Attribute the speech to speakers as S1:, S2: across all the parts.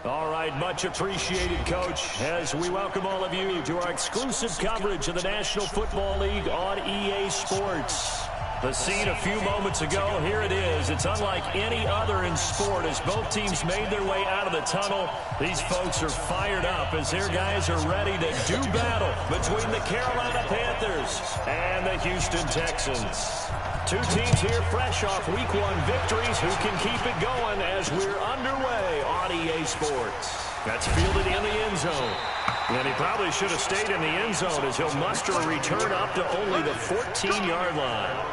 S1: All right, much appreciated, Coach, as we welcome all of you to our exclusive coverage of the National Football League on EA Sports. The scene a few moments ago, here it is. It's unlike any other in sport as both teams made their way out of the tunnel. These folks are fired up as their guys are ready to do battle between the Carolina Panthers and the Houston Texans. Two teams here fresh off Week 1 victories who can keep it going as we're underway on EA Sports. That's fielded in the end zone. And he probably should have stayed in the end zone as he'll muster a return up to only the 14-yard line.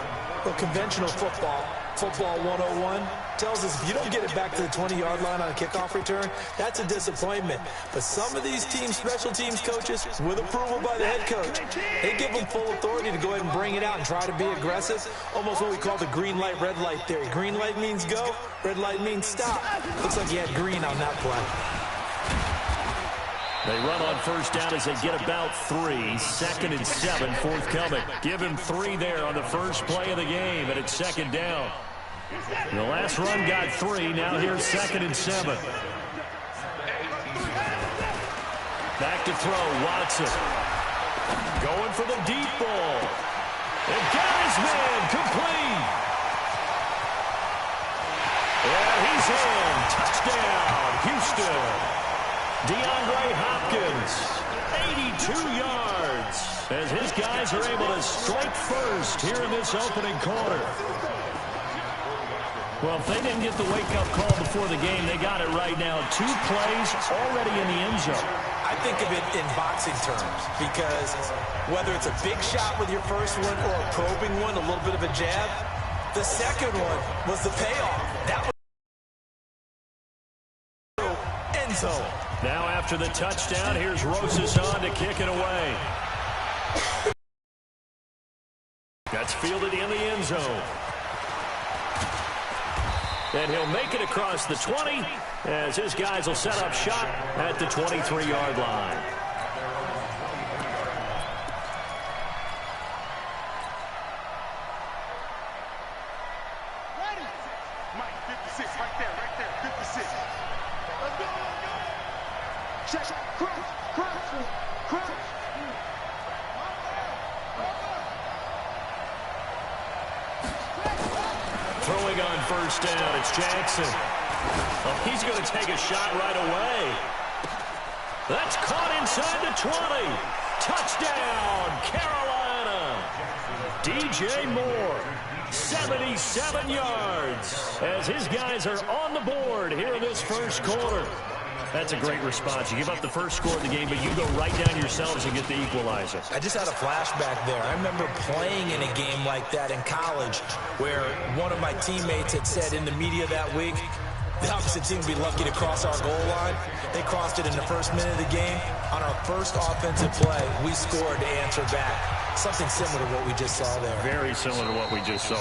S2: Well, conventional football 101, tells us if you don't get it back to the 20-yard line on a kickoff return, that's a disappointment. But some of these special teams coaches, with approval by the head coach, they give them full authority to go ahead and bring it out and try to be aggressive. Almost what we call the green light, red light theory. Green light means go, red light means stop. Looks like he had green on that play.
S1: They run on first down as they get about 3. 2nd and 7, forthcoming. Give him 3 there on the first play of the game, and it's 2nd down. The last run got 3. Now here's 2nd and 7. Back to throw, Watson. Going for the deep ball. And got his man, complete. Yeah, he's in. Touchdown, Houston. DeAndre Hopkins, 82 yards, as his guys are able to strike first here in this opening quarter. Well, if they didn't get the wake-up call before the game, they got it right now. 2 plays already in the end zone.
S2: I think of it in boxing terms because whether it's a big shot with your first one or a probing one, a little bit of a jab, the second one was the payoff. That was end zone.
S1: Now after the touchdown, here's Rosas on to kick it away. That's fielded in the end zone. And he'll make it across the 20 as his guys will set up shop at the 23-yard line. Throwing on first down, it's Jackson. Oh, he's going to take a shot right away. That's caught inside the 20. Touchdown, Carolina. DJ Moore, 77 yards, as his guys are on the board here in this first quarter. That's a great response. You give up the first score of the game, but you go right down yourselves and get the equalizer.
S2: I just had a flashback there. I remember playing in a game like that in college where one of my teammates had said in the media that week, the opposite team would be lucky to cross our goal line. They crossed it in the first minute of the game. On our first offensive play, we scored to answer back. Something similar to what we just saw there.
S1: Very similar to what we just saw.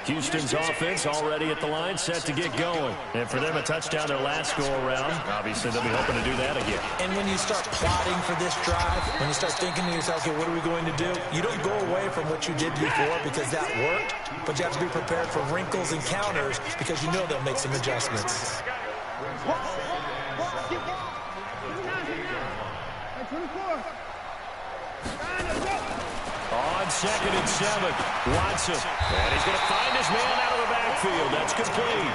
S1: Houston's offense already at the line, set to get going. And for them, a touchdown their last go-around. Obviously, they'll be hoping to do that again.
S2: And when you start plotting for this drive, when you start thinking to yourself, okay, what are we going to do? You don't go away from what you did before because that worked, but you have to be prepared for wrinkles and counters because you know they'll make some adjustments.
S1: On 2nd and 7, Watson. And he's going to find his man out of the backfield. That's complete.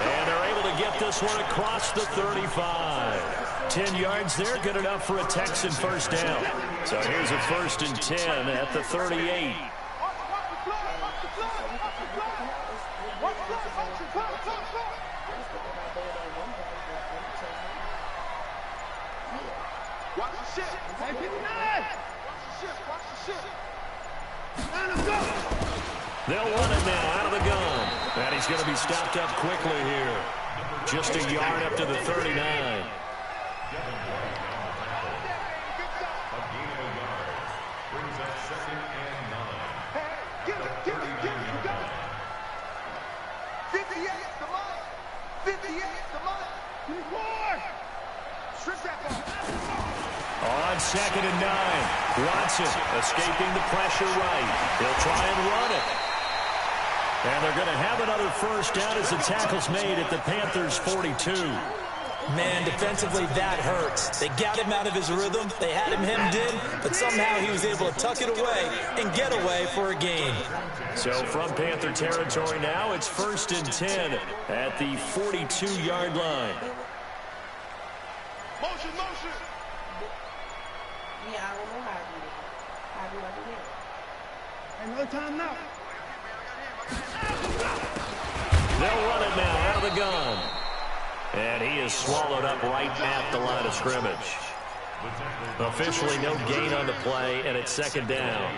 S1: And they're able to get this one across the 35. 10 yards there, good enough for a Texan first down. So here's a 1st and 10 at the 38.
S3: Watch the shit. Hey, 59. Watch the shit. Watch the shit.
S1: They'll run it now out of the gun. And he's going to be stopped up quickly here. Just a yard up to the 39. On 2nd and 9, Watson escaping the pressure right. He'll try and run it. And they're going to have another first down as the tackle's made at the Panthers' 42.
S2: Man, defensively, that hurts. They got him out of his rhythm. They had him hemmed in, but somehow he was able to tuck it away and get away for a gain.
S1: So from Panther territory now, it's 1st and 10 at the 42-yard line.
S3: Motion, motion.
S4: Yeah, I don't know how to do that. How do I do that?
S3: Ain't no time now.
S1: They'll run it now out of the gun. And he is swallowed up right at the line of scrimmage. Officially no gain on the play, and it's 2nd down.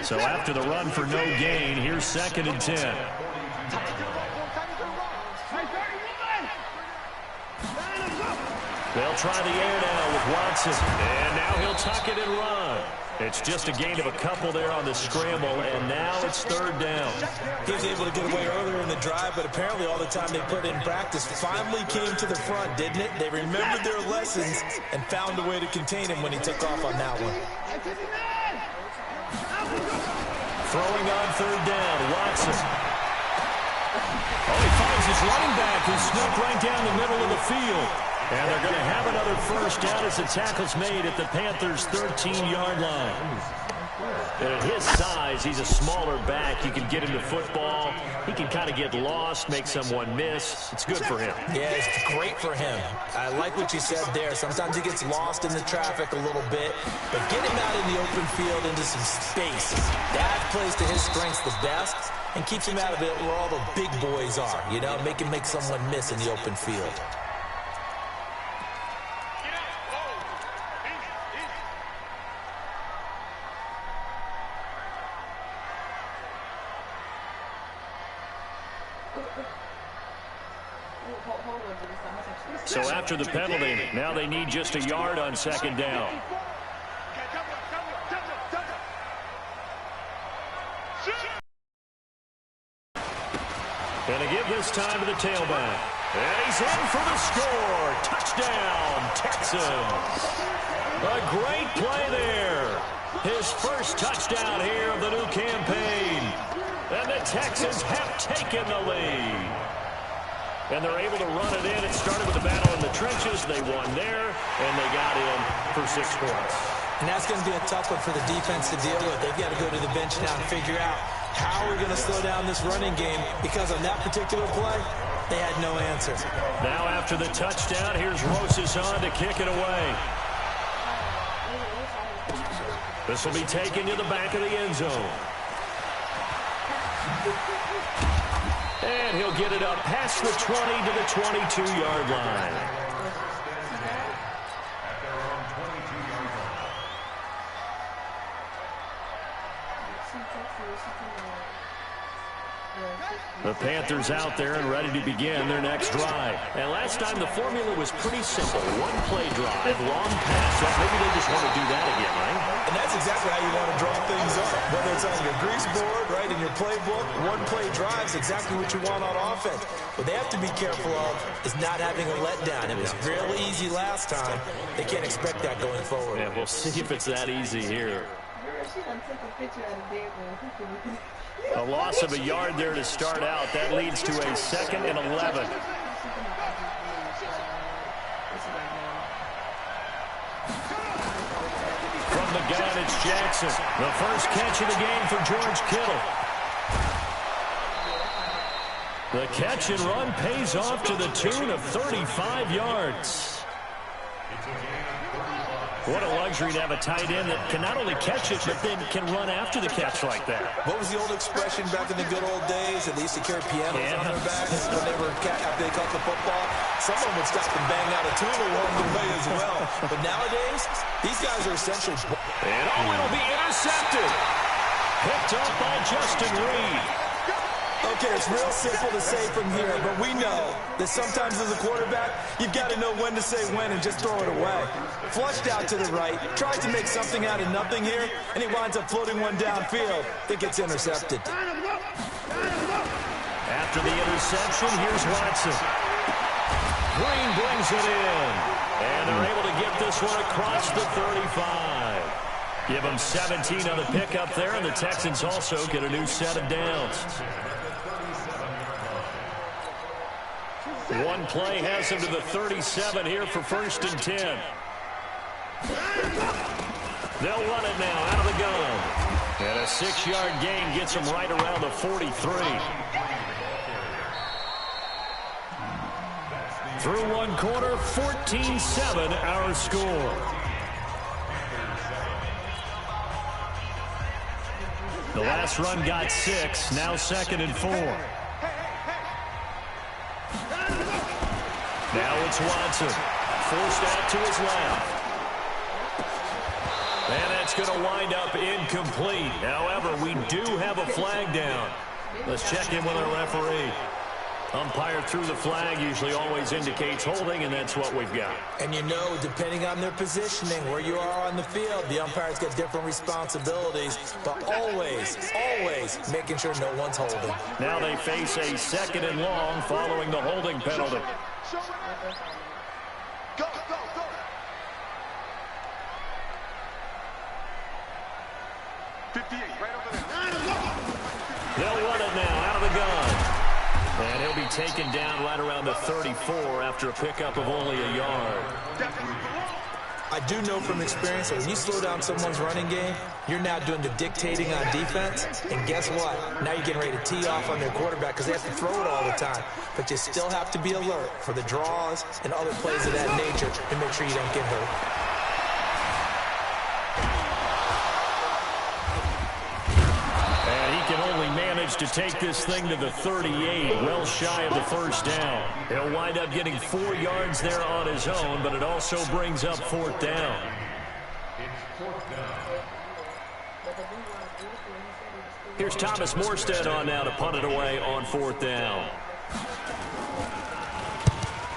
S1: So after the run for no gain, here's 2nd and 10. They'll try the air now with Watson. And now he'll tuck it and run. It's just a gain of a couple there on the scramble, and now it's 3rd down.
S2: He was able to get away earlier in the drive, but apparently all the time they put in practice finally came to the front, didn't it? They remembered their lessons and found a way to contain him when he took off on that one.
S1: Throwing on 3rd down, Watson. Oh, he finds his running back who snuck right down the middle of the field. And they're going to have another first down as the tackle's made at the Panthers' 13-yard line. And at his size, he's a smaller back. You can get him to football. He can kind of get lost, make someone miss. It's good for him.
S2: Yeah, it's great for him. I like what you said there. Sometimes he gets lost in the traffic a little bit, but get him out in the open field into some space. That plays to his strengths the best and keeps him out of it where all the big boys are, you know, make him make someone miss in the open field.
S1: So after the penalty, now they need just a yard on 2nd down. Going to give this time to the tailback. And he's in for the score. Touchdown, Texans. A great play there. His first touchdown here of the new campaign. And the Texans have taken the lead. And they're able to run it in. It started with a battle in the trenches. They won there, and they got in for 6 points.
S2: And that's going to be a tough one for the defense to deal with. They've got to go to the bench now and figure out how we're going to slow down this running game, because on that particular play, they had no answer.
S1: Now after the touchdown, here's Rosas on to kick it away. This will be taken to the back of the end zone. And he'll get it up past the 20 to the 22-yard line. The Panthers out there and ready to begin their next drive. And last time the formula was pretty simple. One play drive, long pass. Well, maybe they just want to do that again, right?
S2: And that's exactly how you want to draw things up. Whether it's on your grease board, right, in your playbook, one play drive is exactly what you want on offense. What they have to be careful of is not having a letdown. It was really easy last time. They can't expect that going forward.
S1: Yeah, we'll see if it's that easy here. A loss of a yard there to start out. That leads to a 2nd and 11. From the gun, it's Jackson. The first catch of the game for George Kittle. The catch and run pays off to the tune of 35 yards. What a luxury to have a tight end that can not only catch it, but then can run after the catch like that.
S2: What was the old expression back in the good old days? They used to carry pianos on their backs when they were after they caught the football. Someone would stop and bang out a tune along the way as well. But nowadays, these guys are essentially...
S1: And it'll be intercepted. Picked up by Justin Reed.
S2: Okay, it's real simple to say from here, but we know that sometimes as a quarterback, you've got to know when to say when and just throw it away. Flushed out to the right, tries to make something out of nothing here, and he winds up floating one downfield that gets intercepted.
S1: After the interception, here's Watson. Green brings it in. And they're able to get this one across the 35. Give them 17 on the pickup there, and the Texans also get a new set of downs. One play has them to the 37 here for 1st and 10. They'll run it now out of the gun. And a 6-yard gain gets them right around the 43. Through one quarter, 14-7 our score. The last run got 6, now 2nd and 4. Now it's Watson, forced out to his left. And that's going to wind up incomplete. However, we do have a flag down. Let's check in with our referee. Umpire threw the flag, usually always indicates holding, and that's what we've got.
S2: And you know, depending on their positioning, where you are on the field, the umpires get different responsibilities, but always, always making sure no one's holding.
S1: Now they face a 2nd and long following the holding penalty.
S3: Go, go, go.
S1: They'll run it now out of the gun. And he'll be taken down right around the 34 after a pickup of only a yard.
S2: I do know from experience that when you slow down someone's running game, you're now doing the dictating on defense. And guess what? Now you're getting ready to tee off on their quarterback because they have to throw it all the time. But you still have to be alert for the draws and other plays of that nature to make sure you don't get hurt.
S1: To take this thing to the 38, well shy of the 1st down. He'll wind up getting 4 yards there on his own, but it also brings up 4th down. Here's Thomas Morstead on now to punt it away on 4th down.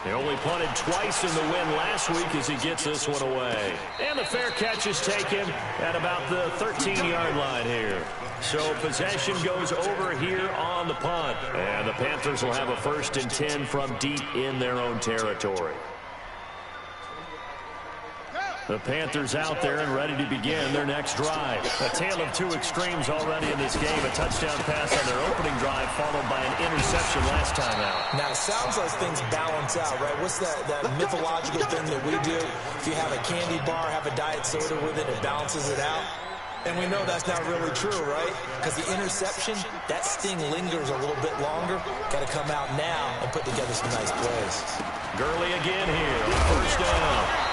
S1: He only punted twice in the win last week as he gets this one away. And the fair catch is taken at about the 13-yard line here. So possession goes over here on the punt. And the Panthers will have a 1st and 10 from deep in their own territory. The Panthers out there and ready to begin their next drive. A tale of two extremes already in this game. A touchdown pass on their opening drive followed by an interception last time out.
S2: Now, it sounds like things balance out, right? What's that mythological thing that we do? If you have a candy bar, have a diet soda with it, it balances it out. And we know that's not really true, right? Because the interception, that sting lingers a little bit longer. Got to come out now and put together some nice plays.
S1: Gurley again here on 1st down.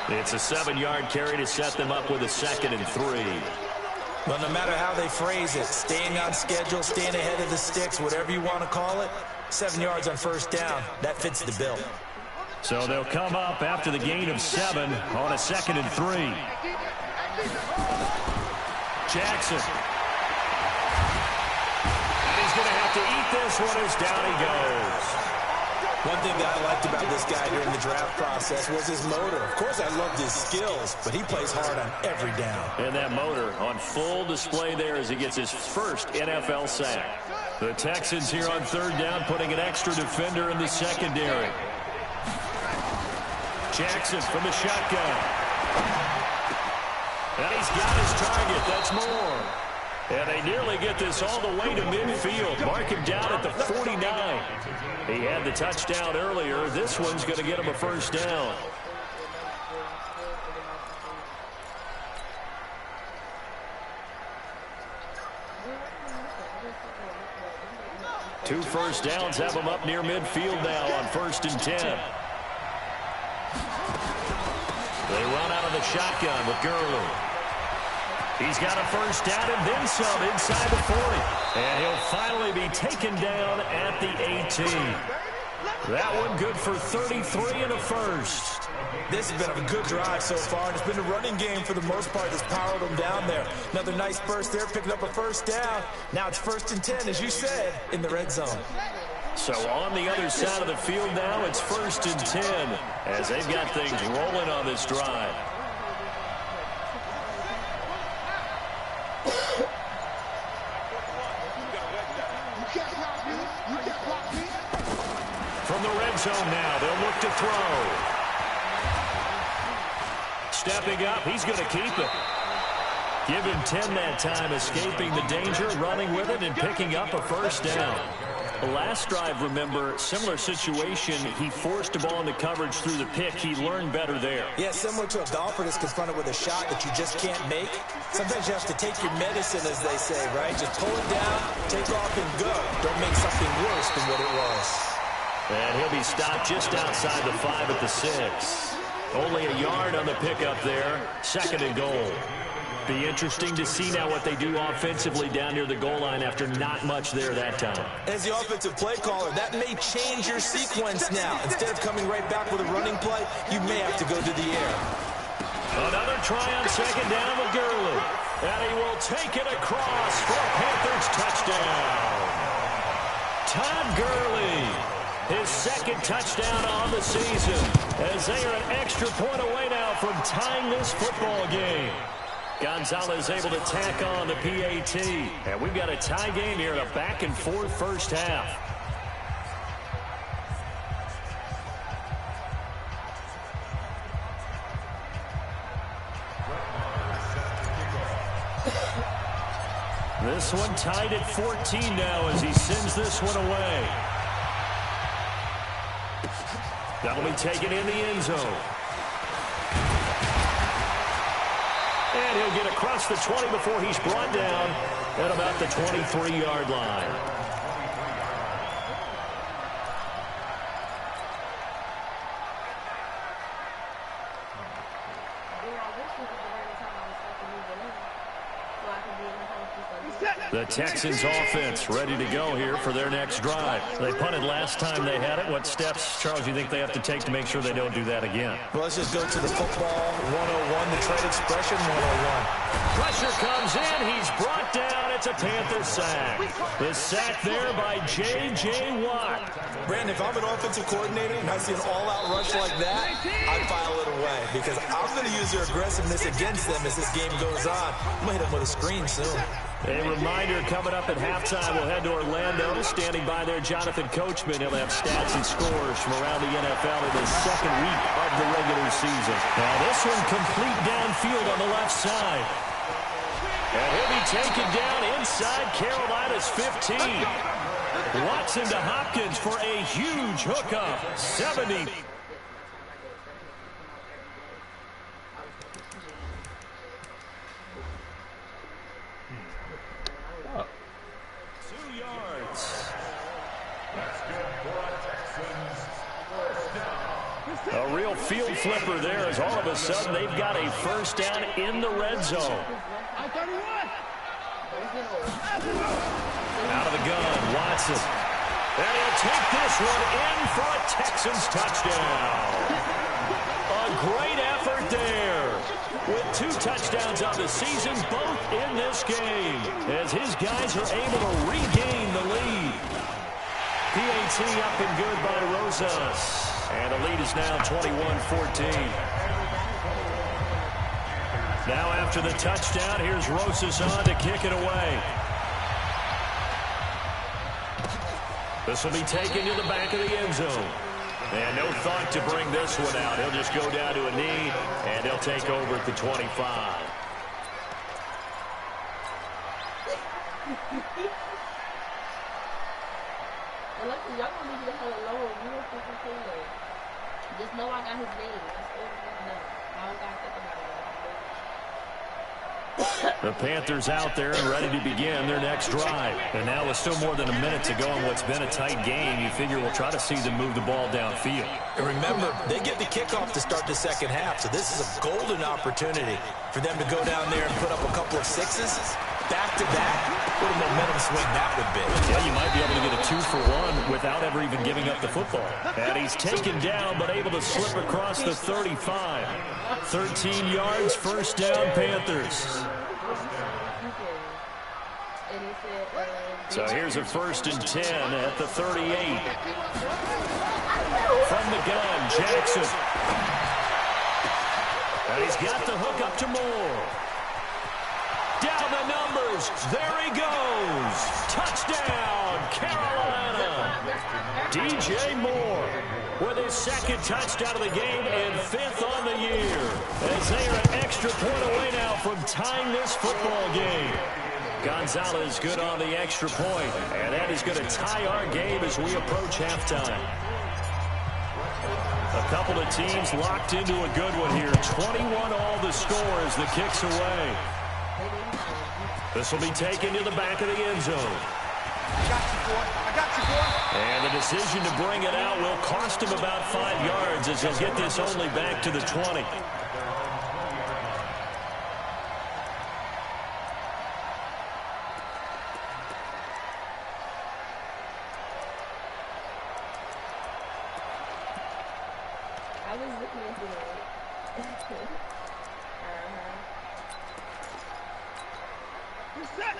S1: It's a 7-yard carry to set them up with a 2nd and 3.
S2: Well, no matter how they phrase it, staying on schedule, staying ahead of the sticks, whatever you want to call it, 7 yards on 1st down, that fits the bill.
S1: So they'll come up after the gain of 7 on a 2nd and 3. Jackson. And he's going to have to eat this one as down he goes.
S2: One thing that I liked about this guy during the draft process was his motor. Of course, I loved his skills, but he plays hard on every down.
S1: And that motor on full display there as he gets his first NFL sack. The Texans here on 3rd down putting an extra defender in the secondary. Jackson from the shotgun. And he's got his target. That's more. And they nearly get this all the way to midfield. Mark him down at the 49. He had the touchdown earlier. This one's going to get him a 1st down. Two 1st downs have him up near midfield now on 1st and 10. They run out of the shotgun with Gurley. He's got a 1st down and then some inside the 40. And he'll finally be taken down at the 18. That one good for 33 and a 1st.
S2: This has been a good drive so far, and it's been a running game for the most part that's powered them down there. Another nice burst there, picking up a 1st down. Now it's 1st and 10, as you said, in the red zone.
S1: So on the other side of the field now, it's 1st and 10 as they've got things rolling on this drive. From the red zone now, they'll look to throw. stepping up. He's going to keep it. Give him 10 that time, escaping the danger, running with it, and picking up a first down. The last drive, remember, similar situation. He forced the ball into coverage through the pick. He learned better there.
S2: Yeah, similar to a golfer that's confronted with a shot that you just can't make. Sometimes you have to take your medicine, as they say, right? Just pull it down, take off, and go. Don't make something worse than what it was.
S1: And he'll be stopped just outside the 5 at the 6. Only a yard on the pickup there. 2nd and goal. Be interesting to see now what they do offensively down near the goal line after not much there that time.
S2: As the offensive play caller, that may change your sequence now. Instead of coming right back with a running play, you may have to go to the air.
S1: Another try on 2nd down with Gurley. And he will take it across for a Panthers touchdown. Todd Gurley, his 2nd touchdown on the season, as they are an extra point away now from tying this football game. Gonzalez able to tack on the PAT. And we've got a tie game here in a back-and-forth first half. This one tied at 14 now as he sends this one away. That'll be taken in the end zone. And he'll get across the 20 before he's brought down at about the 23-yard line. The Texans offense ready to go here for their next drive. They punted last time they had it. What steps, Charles, do you think they have to take to make sure they don't do that again?
S2: Well, let's just go to the football 101, the trade expression 101.
S1: Pressure comes in. He's brought down. It's a Panther sack. The sack there by J.J. Watt.
S2: Brandon, if I'm an offensive coordinator and I see an all-out rush like that, I'd file it away because I'm going to use their aggressiveness against them as this game goes on. I'm going to hit them with a screen soon.
S1: A reminder, coming up at halftime, we'll head to Orlando. Standing by there, Jonathan Coachman. He'll have stats and scores from around the NFL in the 2nd week of the regular season. Now this one complete downfield on the left side. And he'll be taken down inside Carolina's 15. Watson to Hopkins for a huge hookup. 70. A real field flipper there as all of a sudden they've got a first down in the red zone. Out of the gun, Watson. And he'll take this one in for a Texans touchdown. A great effort there. With 2 touchdowns on the season, both in this game, as his guys are able to regain the lead. PAT up and good by Rosas. And the lead is now 21-14. Now after the touchdown, here's Rosas on to kick it away. This will be taken to the back of the end zone. And no thought to bring this one out. He'll just go down to a knee, and he'll take over at the 25.
S4: Just know I got his name. I don't got to think about it.
S1: The Panthers out there and ready to begin their next drive. And now with still more than a minute to go in what's been a tight game, you figure we'll try to see them move the ball downfield.
S2: And remember, they get the kickoff to start the 2nd half, so this is a golden opportunity for them to go down there and put up a couple of 6s. Back-to-back, what a momentum swing that would be.
S1: Yeah, you might be able to get a 2-for-1 without ever even giving up the football. And he's taken down, but able to slip across the 35. 13 yards, first down, Panthers. So here's a 1st and 10 at the 38. From the gun, Jackson. And he's got the hook up to Moore. Down the numbers. There he goes. Touchdown, Carolina. DJ Moore. with his second touchdown of the game and 5th on the year, as they are an extra point away now from tying this football game. Gonzalez good on the extra point, and that is going to tie our game as we approach halftime. A couple of teams locked into a good one here. 21 all the score as the kick's away. This will be taken to the back of the end zone.
S3: I got you, boy. I got you, boy.
S1: And the decision to bring it out will cost him about 5 yards as he'll get this only back to the 20.
S4: I was looking into it.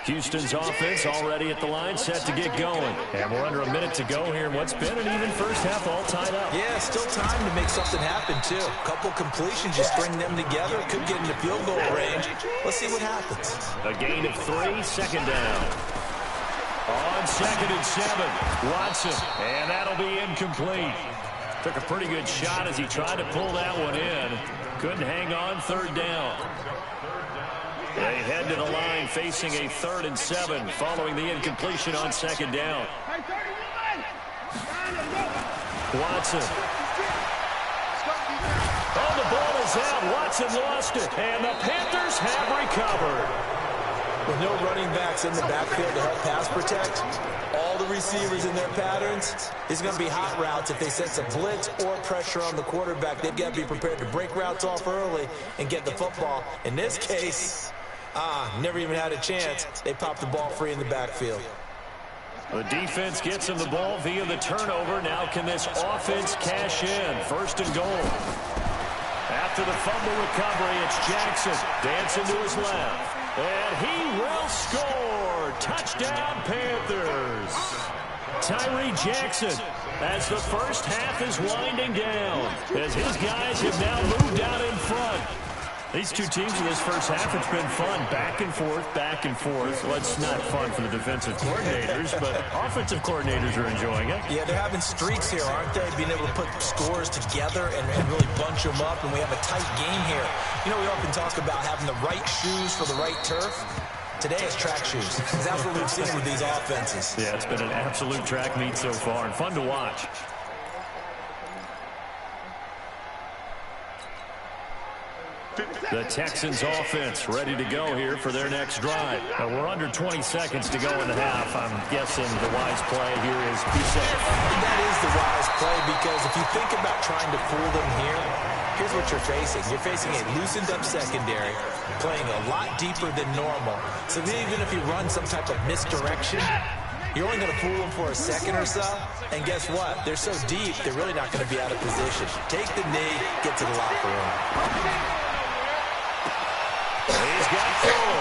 S1: Houston's offense already at the line, set to get going. And we're under a minute to go here in what's been an even first half, all tied up.
S2: Yeah, still time to make something happen, too. A couple completions, you string them together, could get into field goal range. Let's see what happens.
S1: A gain of 3, second down. On 2nd and 7, Watson, and that'll be incomplete. Took a pretty good shot as he tried to pull that one in. Couldn't hang on, 3rd down. They head to the line facing a 3rd and 7 following the incompletion on 2nd down. Watson. Oh, the ball is out. Watson lost it, and the Panthers have recovered.
S2: With no running backs in the backfield to help pass protect, all the receivers in their patterns, it's going to be hot routes. If they sense a blitz or pressure on the quarterback, they've got to be prepared to break routes off early and get the football. In this case, never even had a chance. They popped the ball free in the backfield.
S1: The defense gets him the ball via the turnover. Now can this offense cash in? 1st and goal. After the fumble recovery, it's Jackson dancing to his left. And he will score. Touchdown, Panthers. Tyree Jackson, as the first half is winding down, as his guys have now moved out in front. These two teams in this first half, it's been fun. Back and forth, back and forth. Well, it's not fun for the defensive coordinators, but offensive coordinators are enjoying it.
S2: Yeah, they're having streaks here, aren't they? Being able to put scores together and really bunch them up, and we have a tight game here. You know, we often talk about having the right shoes for the right turf. Today is track shoes, because that's what we've seen with these offenses.
S1: Yeah, it's been an absolute track meet so far, and fun to watch. The Texans offense ready to go here for their next drive. Now we're under 20 seconds to go in the half. I'm guessing the wise play here is be safe.
S2: That is the wise play, because if you think about trying to fool them here, here's what you're facing. You're facing a loosened up secondary, playing a lot deeper than normal. So even if you run some type of misdirection, you're only going to fool them for a second or so. And guess what? They're so deep, they're really not going to be out of position. Take the knee, get to the locker room.
S1: He's got four.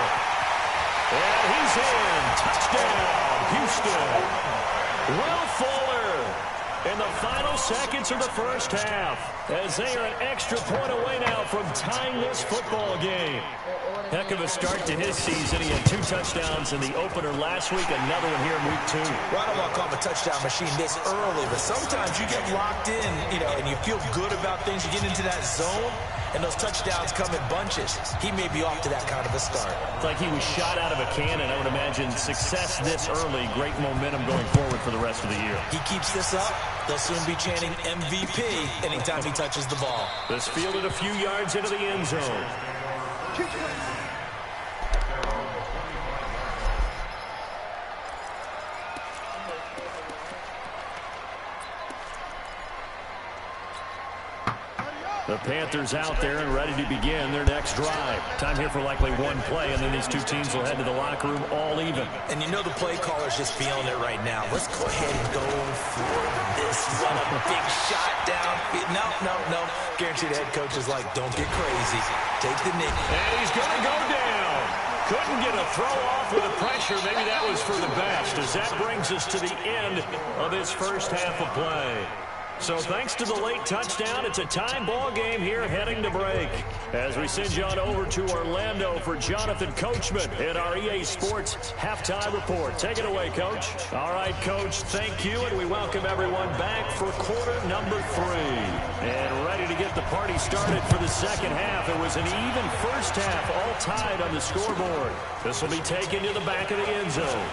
S1: And he's in. Touchdown, Houston. Will Fuller in the final seconds of the first half, as they are an extra point away now from tying this football game. Heck of a start to his season. He had 2 touchdowns in the opener last week, another one here in week 2.
S2: Well, I don't want to call him a touchdown machine this early, but sometimes you get locked in, and you feel good about things. You get into that zone, and those touchdowns come in bunches. He may be off to that kind of a start.
S1: It's like he was shot out of a cannon. I would imagine success this early, great momentum going forward for the rest of the year.
S2: He keeps this up, they'll soon be chanting MVP anytime he touches the ball.
S1: This fielded a few yards into the end zone. The Panthers out there and ready to begin their next drive. Time here for likely one play, and then these two teams will head to the locker room all even.
S2: And you know the play caller's just feeling it right now. Let's go ahead and go for this. Run a big shot down. No. Guaranteed the head coach is like, don't get crazy. Take the knee.
S1: And he's going to go down. Couldn't get a throw off with the pressure. Maybe that was for the best, as that brings us to the end of this first half of play. So thanks to the late touchdown, it's a time ball game here heading to break. As we send you on over to Orlando for Jonathan Coachman in our EA Sports Halftime Report. Take it away, Coach. All right, Coach, thank you, and we welcome everyone back for quarter number 3. And ready to get the party started for the second half. It was an even first half, all tied on the scoreboard. This will be taken to the back of the end zone.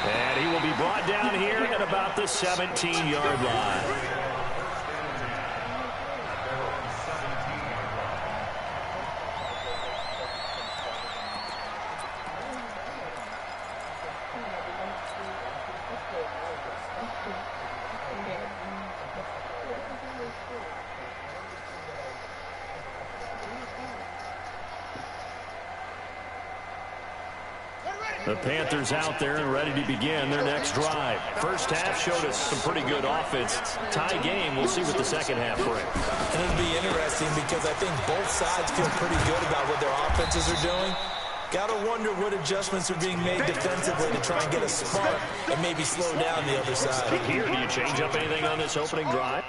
S1: And he will be brought down here at about the 17-yard line. The Panthers out there and ready to begin their next drive. First half showed us some pretty good offense. Tie game. We'll see what the second half brings.
S2: And it'll be interesting because I think both sides feel pretty good about what their offenses are doing. Got to wonder what adjustments are being made defensively to try and get a spark and maybe slow down the other side.
S1: Here, do you change up anything on this opening drive?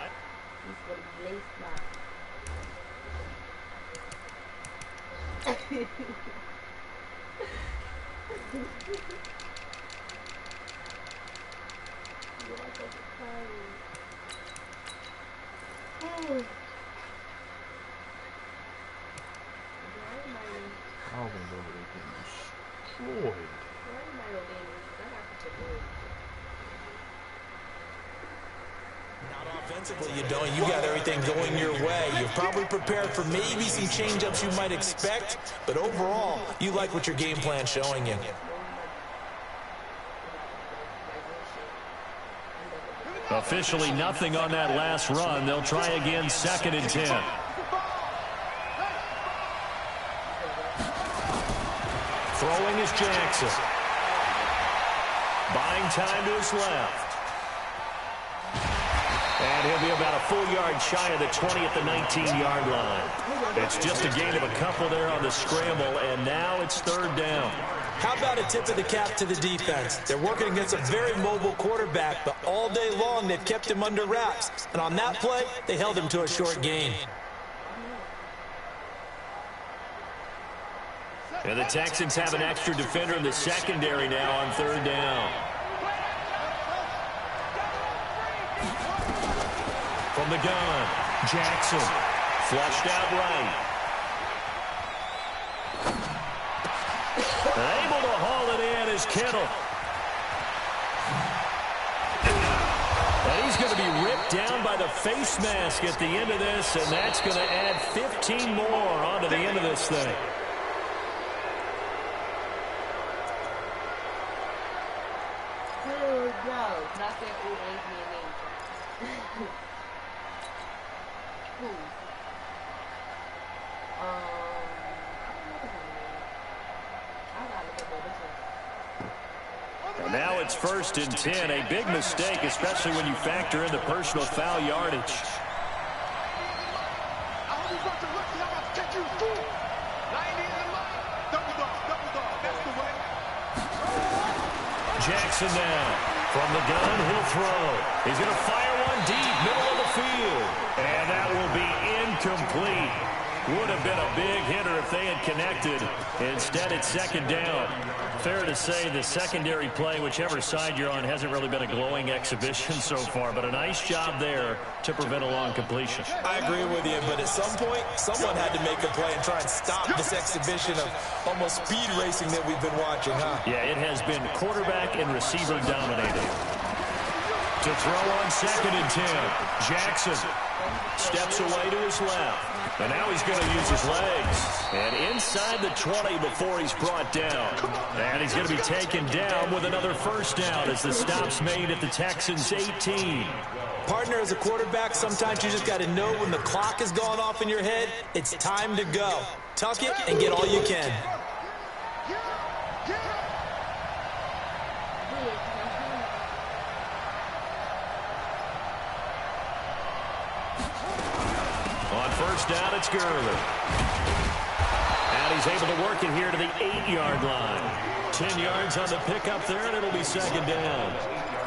S2: Offensively, you don't. You got everything going your way. You're probably prepared for maybe some change-ups you might expect, but overall, you like what your game plan's showing you.
S1: Officially nothing on that last run. They'll try again, 2nd and 10. Throwing is Jackson. Buying time to his left. And he'll be about a full yard shy of the 20 at the 19-yard line. It's just a gain of a couple there on the scramble, and now it's 3rd down.
S2: How about a tip of the cap to the defense? They're working against a very mobile quarterback, but all day long they've kept him under wraps. And on that play, they held him to a short gain.
S1: And the Texans have an extra defender in the secondary now on 3rd down. From the gun, Jackson, flushed out right. Able to haul it in is Kittle. And he's going to be ripped down by the face mask at the end of this, and that's going to add 15 more onto the end of this thing. Now it's 1st and 10, a big mistake, especially when you factor in the personal foul yardage. Jackson now. From the gun, he'll throw. He's going to fire one deep, middle of the field. And that will be incomplete. Would have been a big hitter if they had connected. Instead, it's 2nd down. Fair to say the secondary play, whichever side you're on, hasn't really been a glowing exhibition so far, but a nice job there to prevent a long completion.
S2: I agree with you, but at some point, someone had to make a play and try and stop this exhibition of almost speed racing that we've been watching, huh?
S1: Yeah, it has been quarterback and receiver dominated. To throw on 2nd and 10, Jackson steps away to his left. And now he's going to use his legs. And inside the 20 before he's brought down. And he's going to be taken down with another 1st down as the stop's made at the Texans' 18.
S2: Partner, as a quarterback, sometimes you just got to know when the clock has gone off in your head, it's time to go. Tuck it and get all you can.
S1: On 1st down, it's Gurley. And he's able to work it here to the 8-yard line. 10 yards on the pickup there, and it'll be 2nd down.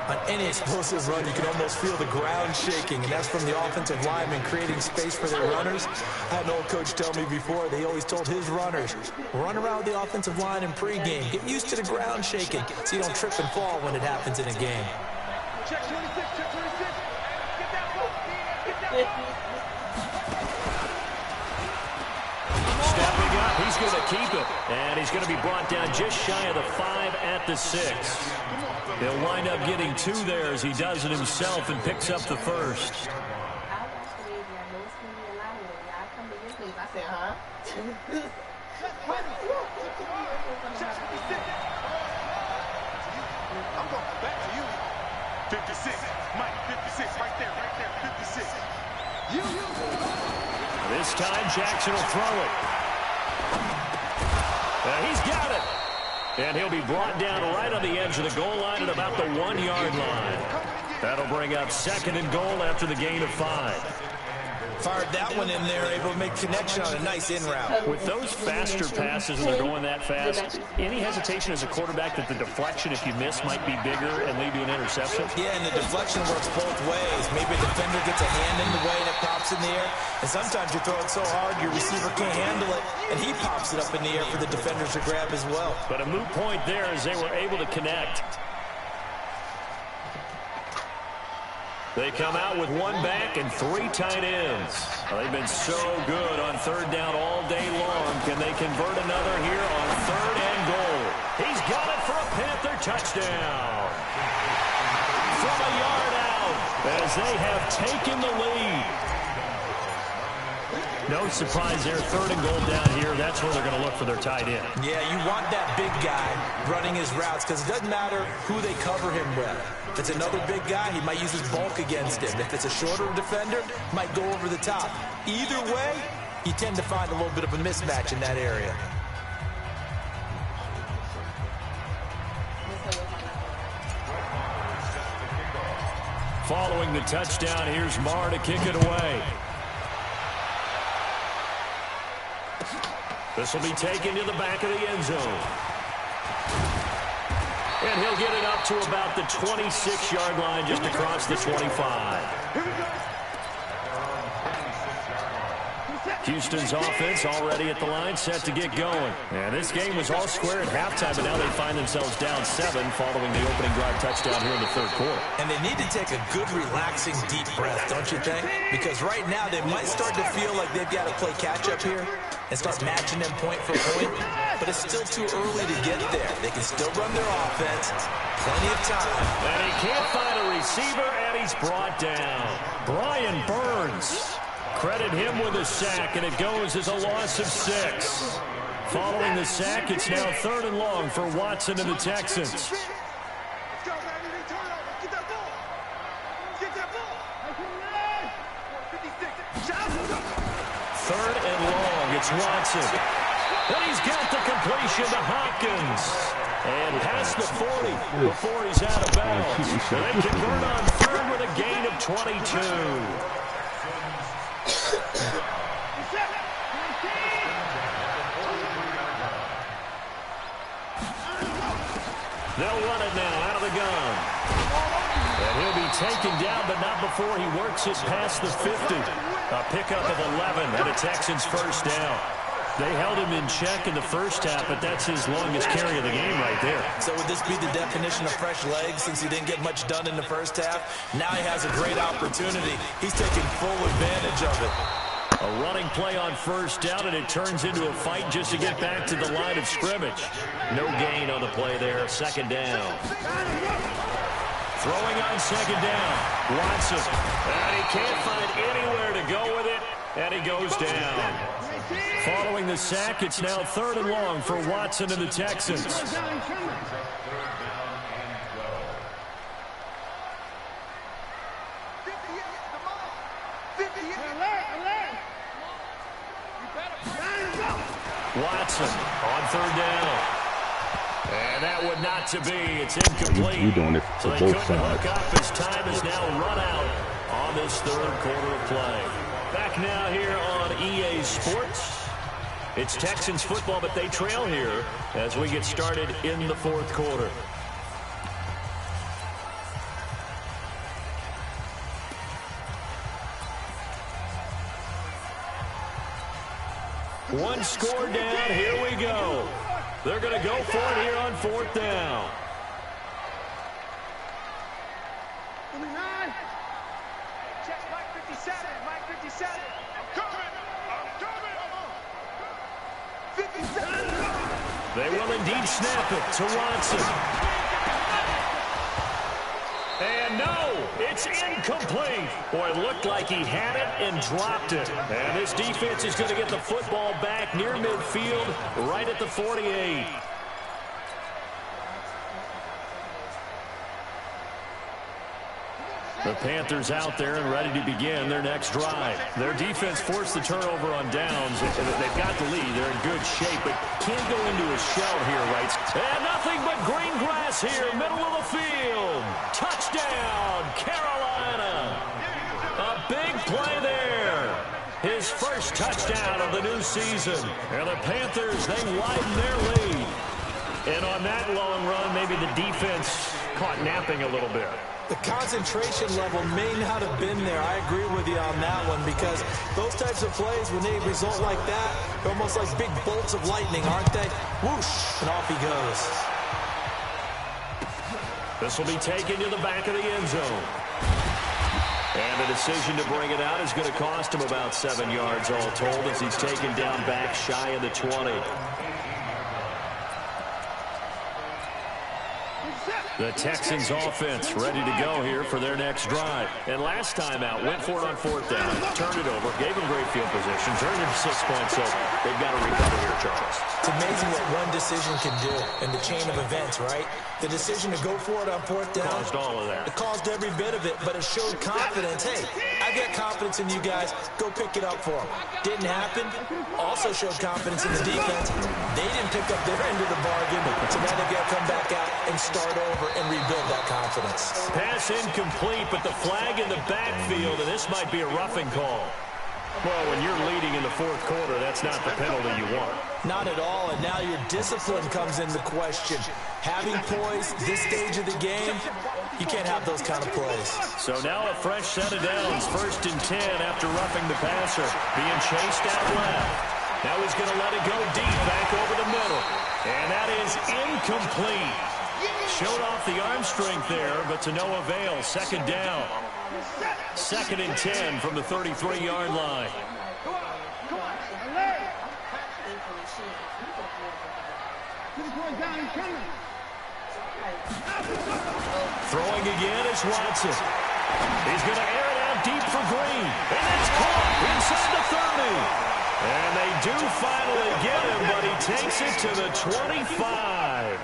S2: On any explosive run, you can almost feel the ground shaking, and that's from the offensive linemen creating space for their runners. I had an old coach tell me before, they always told his runners, run around the offensive line in pregame. Get used to the ground shaking so you don't trip and fall when it happens in a game.
S3: Check 26, check 26. Get that ball. Get that ball.
S1: Stepping up, he's going to keep it. And he's going to be brought down just shy of the 5 at the 6. He'll wind up getting 2 there as he does it himself and picks up the first.
S4: I watched the video. I know it's going to be a lot of it. I come to your place. I said, huh?
S3: I'm going back to you. 56. Mike, 56. Right there, 56. You.
S1: This time, Jackson will throw it. He's got it. And he'll be brought down right on the edge of the goal line at about the 1-yard line. That'll bring up 2nd and goal after the gain of 5.
S2: Fired that one in there, able to make connection on a nice in route.
S1: With those faster passes and they're going that fast, any hesitation as a quarterback that the deflection, if you miss, might be bigger and lead to an interception?
S2: Yeah, and the deflection works both ways. Maybe a defender gets a hand in the way and it pops in the air. And sometimes you throw it so hard your receiver can't handle it, and he pops it up in the air for the defenders to grab as well.
S1: But a moot point there as they were able to connect. They come out with 1 back and 3 tight ends. They've been so good on 3rd down all day long. Can they convert another here on 3rd and goal? He's got it for a Panther touchdown. From a yard out as they have taken the lead. No surprise there, 3rd and goal down here. That's where they're going to look for their tight end.
S2: Yeah, you want that big guy running his routes because it doesn't matter who they cover him with. If it's another big guy, he might use his bulk against him. If it's a shorter defender, he might go over the top. Either way, you tend to find a little bit of a mismatch in that area.
S1: Following the touchdown, here's Marr to kick it away. This will be taken to the back of the end zone. And he'll get it up to about the 26-yard line, just across the 25. Houston's offense already at the line, set to get going. And this game was all square at halftime, but now they find themselves down 7 following the opening drive touchdown here in the 3rd quarter.
S2: And they need to take a good, relaxing, deep breath, don't you think? Because right now they might start to feel like they've got to play catch-up here and start matching them point for point. But it's still too early to get there. They can still run their offense. Plenty of time.
S1: And he can't find a receiver, and he's brought down. Brian Burns. Credit him with a sack, and it goes as a loss of 6. Following the sack, it's now 3rd and long for Watson and the Texans.
S3: Let's go, man. Get that ball. Get that ball. 56.
S1: 3rd and long, it's Watson. And he's got the completion to Hopkins. And past the 40 before he's out of bounds. And they convert on 3rd with a gain of 22. They'll run it now out of the gun. And he'll be taken down, but not before he works it past the 50. A pickup of 11 and a Texans first down. They held him in check in the first half, but that's his longest carry of the game right there.
S2: So would this be the definition of fresh legs since he didn't get much done in the first half? Now he has a great opportunity. He's taking full advantage of it.
S1: A running play on first down, and it turns into a fight just to get back to the line of scrimmage. No gain on the play there, 2nd down. Throwing on 2nd down, Watson. And he can't find anywhere to go with it, and he goes down. Following the sack, it's now 3rd and long for Watson and the Texans. Watson on 3rd down. And that would not to be. It's incomplete.
S5: We're doing it
S1: So
S5: for
S1: they
S5: both
S1: couldn't
S5: sides.
S1: hook up as time is now run out on this 3rd quarter of play. Back now here on EA Sports. It's Texans football, but they trail here as we get started in the 4th quarter. One score down. Here we go. They're going to go for it here on 4th down.
S3: Check Mike 57. Mike 57. I'm coming. I'm coming. 57.
S1: They will indeed snap it to Watson. And no, it's incomplete. Boy, it looked like he had it and dropped it. And this defense is going to get the football back near midfield, right at the 48. The Panthers out there and ready to begin their next drive. Their defense forced the turnover on downs. They've got the lead. They're in good shape, but can't go into a shell here, right? And nothing but green grass here, middle of the field. Touchdown, Carolina. A big play there. His first touchdown of the new season. And the Panthers, they widen their lead. And on that long run, maybe the defense caught napping a little bit.
S2: The concentration level may not have been there. I agree with you on that one, because those types of plays, when they result like that, they're almost like big bolts of lightning, aren't they? Whoosh, and off he goes.
S1: This will be taken to the back of the end zone. And the decision to bring it out is going to cost him about 7 yards all told, as he's taken down back shy of the 20. The Texans offense ready to go here for their next drive. And last time out, went for it on 4th down, turned it over, gave them great field position, turned into 6 points, so they've got to recover here, Charles.
S2: It's amazing what one decision can do in the chain of events, right? The decision to go for it on 4th down
S1: caused all of that.
S2: It caused every bit of it, but it showed confidence. Hey, I got confidence in you guys. Go pick it up for them. Didn't happen. Also showed confidence in the defense. They didn't pick up their end of the bargain, so now they've got to come back out and start over and rebuild that confidence.
S1: Pass incomplete, but the flag in the backfield, and this might be a roughing call. Well, when you're leading in the 4th quarter, that's not the penalty you want.
S2: Not at all, and now your discipline comes into question. Having poise this stage of the game, you can't have those kind of plays.
S1: So now a fresh set of downs, 1st and 10 after roughing the passer. Being chased out left. Now he's going to let it go deep, back over the middle. And that is incomplete. Showed off the arm strength there, but to no avail. 2nd down. 2nd and 10 from the 33-yard line. Throwing again is Watson. He's going to air it out deep for Green. And it's caught inside the 30. And they do finally get him, but he takes it to the 25.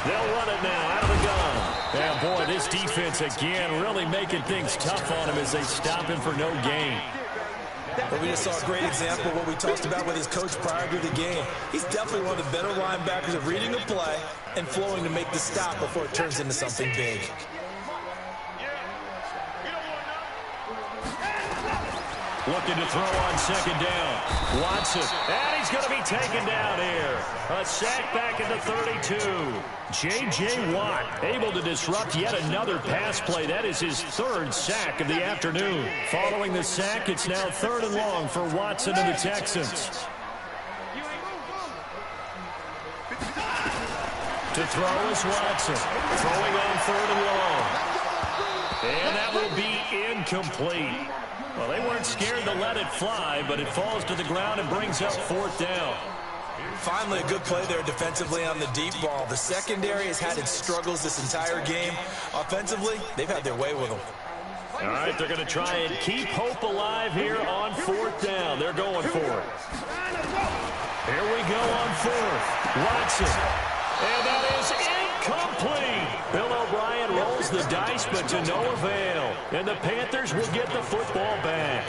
S1: They'll run it now out of the gun. And boy, this defense again really making things tough on him as they stop him for no gain.
S2: But we just saw a great example of what we talked about with his coach prior to the game. He's definitely one of the better linebackers at reading the play and flowing to make the stop before it turns into something big.
S1: Looking to throw on 2nd down. Watson, and he's going to be taken down here. A sack back at the 32. J.J. Watt able to disrupt yet another pass play. That is his 3rd sack of the afternoon. Following the sack, it's now 3rd and long for Watson and the Texans. To throw is Watson. Throwing on 3rd and long. And that will be incomplete. Well, they weren't scared to let it fly, but it falls to the ground and brings up 4th down.
S2: Finally, a good play there defensively on the deep ball. The secondary has had its struggles this entire game. Offensively, they've had their way with them.
S1: All right, they're going to try and keep hope alive here on 4th down. They're going for it. Here we go on 4th. Watson. And that is incomplete. Bill O'Brien rolls the dice, but to no avail. And the Panthers will get the football back.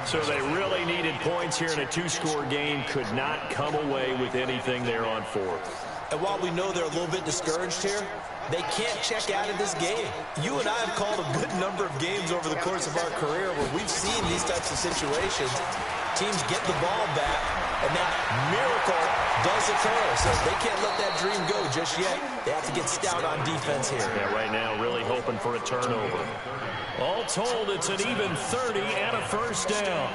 S1: So they really needed points here in a 2-score game. Could not come away with anything there on 4th.
S2: And while we know they're a little bit discouraged here, they can't check out of this game. You and I have called a good number of games over the course of our career where we've seen these types of situations. Teams get the ball back, and that miracle does occur. So they can't let that dream go just yet. They have to get stout on defense here.
S1: Yeah, right now really hoping for a turnover. All told, it's an even 30 and a first down.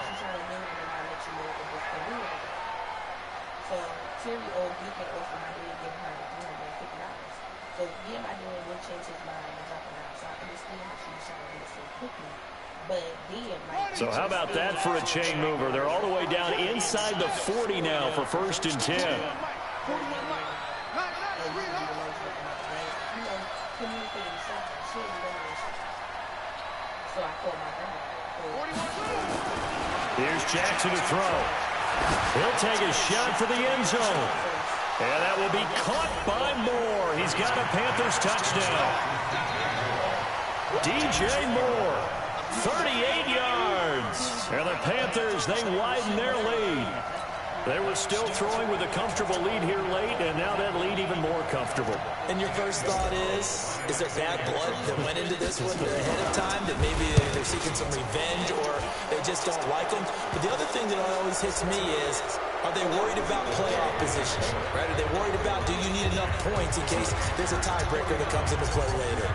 S1: So how about that for a chain mover? They're all the way down inside the 40 now for 1st and 10. Here's Jackson to throw. He'll take a shot for the end zone. And that will be caught by Moore. He's got a Panthers touchdown. DJ Moore, 38 yards. And the Panthers, they widen their lead. They were still throwing with a comfortable lead here late, and now that lead even more comfortable.
S2: And your first thought is there bad blood that went into this one ahead of time, that maybe they're seeking some revenge or they just don't like them? But the other thing that always hits me is, are they worried about playoff position? Right? Are they worried about, do you need enough points in case there's a tiebreaker that comes into play later?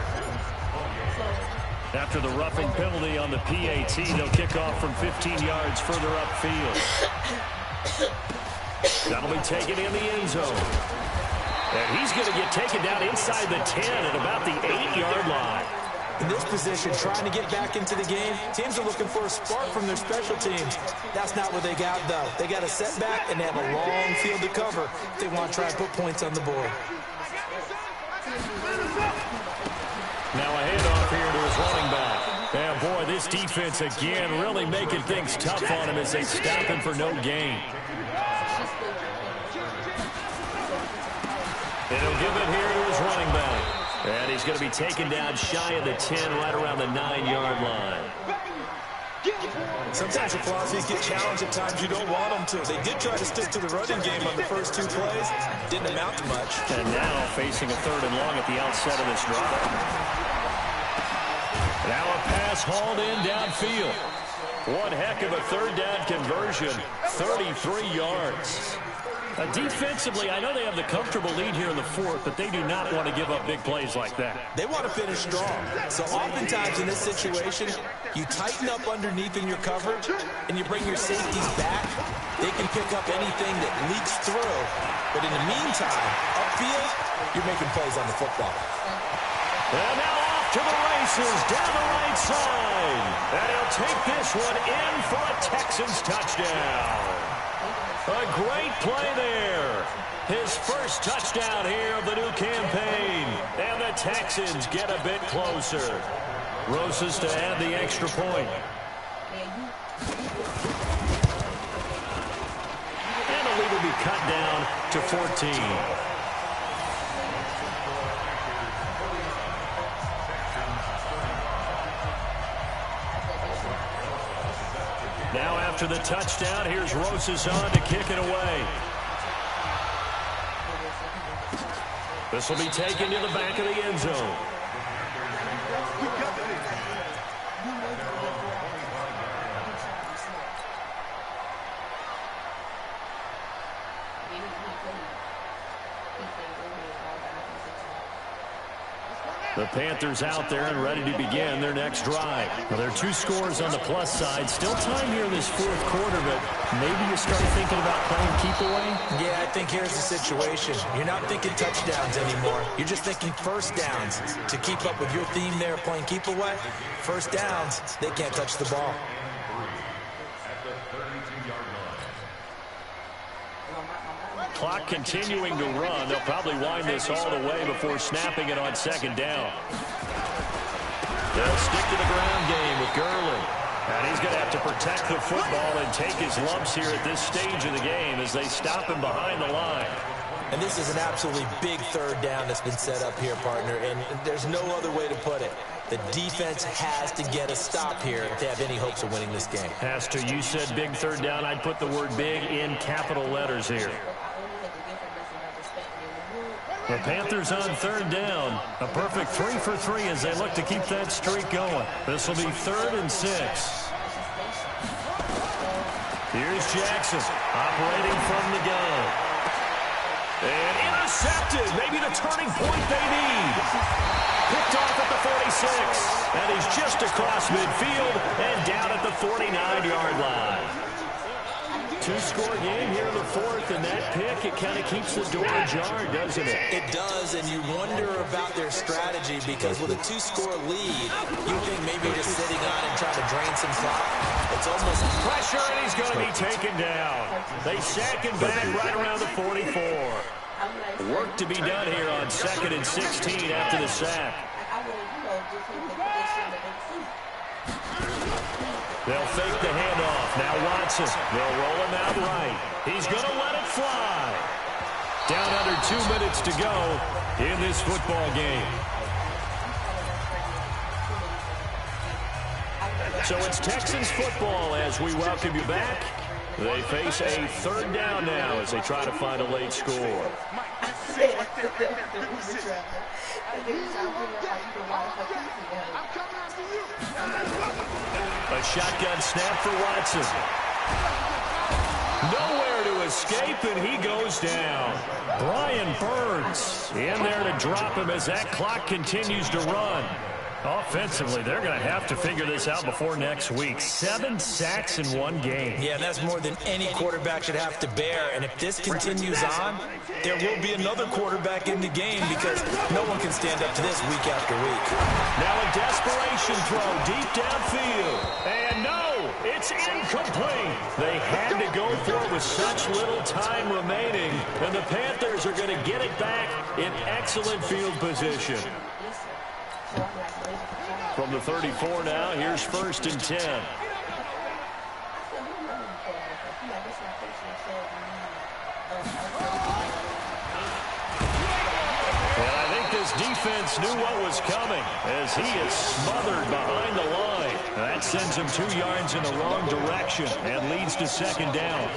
S1: After the roughing penalty on the PAT, they'll kick off from 15 yards further upfield. That'll be taken in the end zone. And he's going to get taken down inside the 10 at about the 8-yard line.
S2: In this position, trying to get back into the game, teams are looking for a spark from their special teams. That's not what they got, though. They got a setback, and they have a long field to cover if they want to try and put points on the board.
S1: Now a handoff here to his running back. And boy, this defense again really making things tough on him as they stop him for no gain. And he'll give it here to his running back. And he's going to be taken down shy of the 10, right around the 9-yard line.
S2: Sometimes your philosophies get challenged at times you don't want them to. They did try to stick to the running game on the first 2 plays. Didn't amount to much.
S1: And now facing a 3rd and long at the outset of this drive. Now a pass hauled in downfield. One heck of a 3rd down conversion. 33 yards. Defensively, I know they have the comfortable lead here in the 4th, but they do not want to give up big plays like that.
S2: They want to finish strong. So oftentimes in this situation, you tighten up underneath in your coverage, and you bring your safeties back. They can pick up anything that leaks through. But in the meantime, upfield, you're making plays on the football.
S1: And now off to the races, down the right side. And he'll take this one in for a Texans touchdown. A great play there. His first touchdown here of the new campaign. And the Texans get a bit closer. Rosas to add the extra point. And the lead will be cut down to 14. Now after the touchdown, here's Rosas on to kick it away. This will be taken to the back of the end zone. The Panthers out there and ready to begin their next drive. Well, there are 2 scores on the plus side. Still time here in this 4th quarter, but maybe you start thinking about playing keep away?
S2: Yeah, I think here's the situation. You're not thinking touchdowns anymore. You're just thinking first downs. To keep up with your theme there, playing keep away, first downs, they can't touch the ball.
S1: Clock continuing to run. They'll probably wind this all the way before snapping it on 2nd down. They'll stick to the ground game with Gurley. And he's going to have to protect the football and take his lumps here at this stage of the game as they stop him behind the line.
S2: And this is an absolutely big 3rd down that's been set up here, partner, and there's no other way to put it. The defense has to get a stop here to have any hopes of winning this game.
S1: Has to. You said big 3rd down. I'd put the word big in capital letters here. The Panthers on 3rd down. A perfect 3 for 3 as they look to keep that streak going. This will be 3rd and 6. Here's Jackson operating from the gun. And intercepted. Maybe the turning point they need. Picked off at the 46. And he's just across midfield and down at the 49-yard line. Two-score game here in the fourth, and that pick, it kind of keeps the door ajar, doesn't it?
S2: It does, and you wonder about their strategy because with a two-score lead, you think maybe just sitting on and trying to drain some clock. It's almost
S1: pressure, and he's going to be taken down. They sack him back right around the 44. Work to be done here on 2nd and 16 after the sack. They'll fake the handoff. Now Watson. They'll roll him out right. He's going to let it fly. Down under 2 minutes to go in this football game. So it's Texans football as we welcome you back. They face a third down now as they try to find a late score. A shotgun snap for Watson. Nowhere to escape, and he goes down. Brian Burns in there to drop him as that clock continues to run. Offensively, they're going to have to figure this out before next week. 7 sacks in one game.
S2: Yeah, that's more than any quarterback should have to bear. And if this continues on, there will be another quarterback in the game because no one can stand up to this week after week.
S1: Now a desperation throw deep downfield. And no, it's incomplete. They had to go for it with such little time remaining. And the Panthers are going to get it back in excellent field position. From the 34 now, here's 1st and 10. And I think this defense knew what was coming as he is smothered behind the line. That sends him 2 yards in the wrong direction and leads to 2nd down.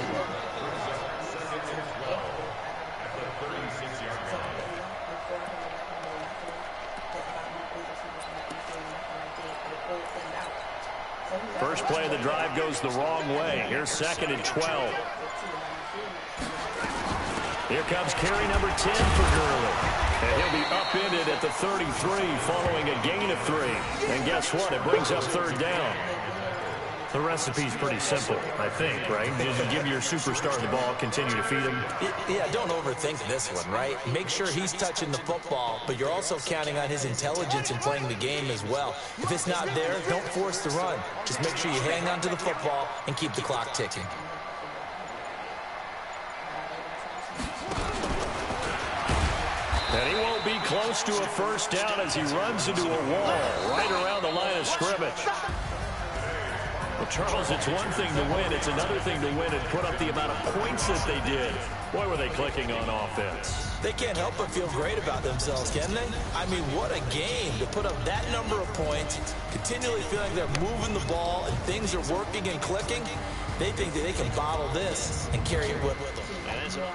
S1: First play of the drive goes the wrong way. Here's 2nd and 12. Here comes carry number 10 for Gurley. And he'll be upended at the 33 following a gain of 3. And guess what? It brings up 3rd down. The recipe's pretty simple, I think, right? Just give your superstar the ball, continue to feed him.
S2: Yeah, don't overthink this one, right? Make sure he's touching the football, but you're also counting on his intelligence in playing the game as well. If it's not there, don't force the run. Just make sure you hang on to the football and keep the clock ticking.
S1: And he won't be close to a 1st down as he runs into a wall right around the line of scrimmage. Well, Charles, it's one thing to win. It's another thing to win and put up the amount of points that they did. Boy, were they clicking on offense.
S2: They can't help but feel great about themselves, can they? I mean, what a game to put up that number of points, continually feeling they're moving the ball and things are working and clicking. They think that they can bottle this and carry it with them.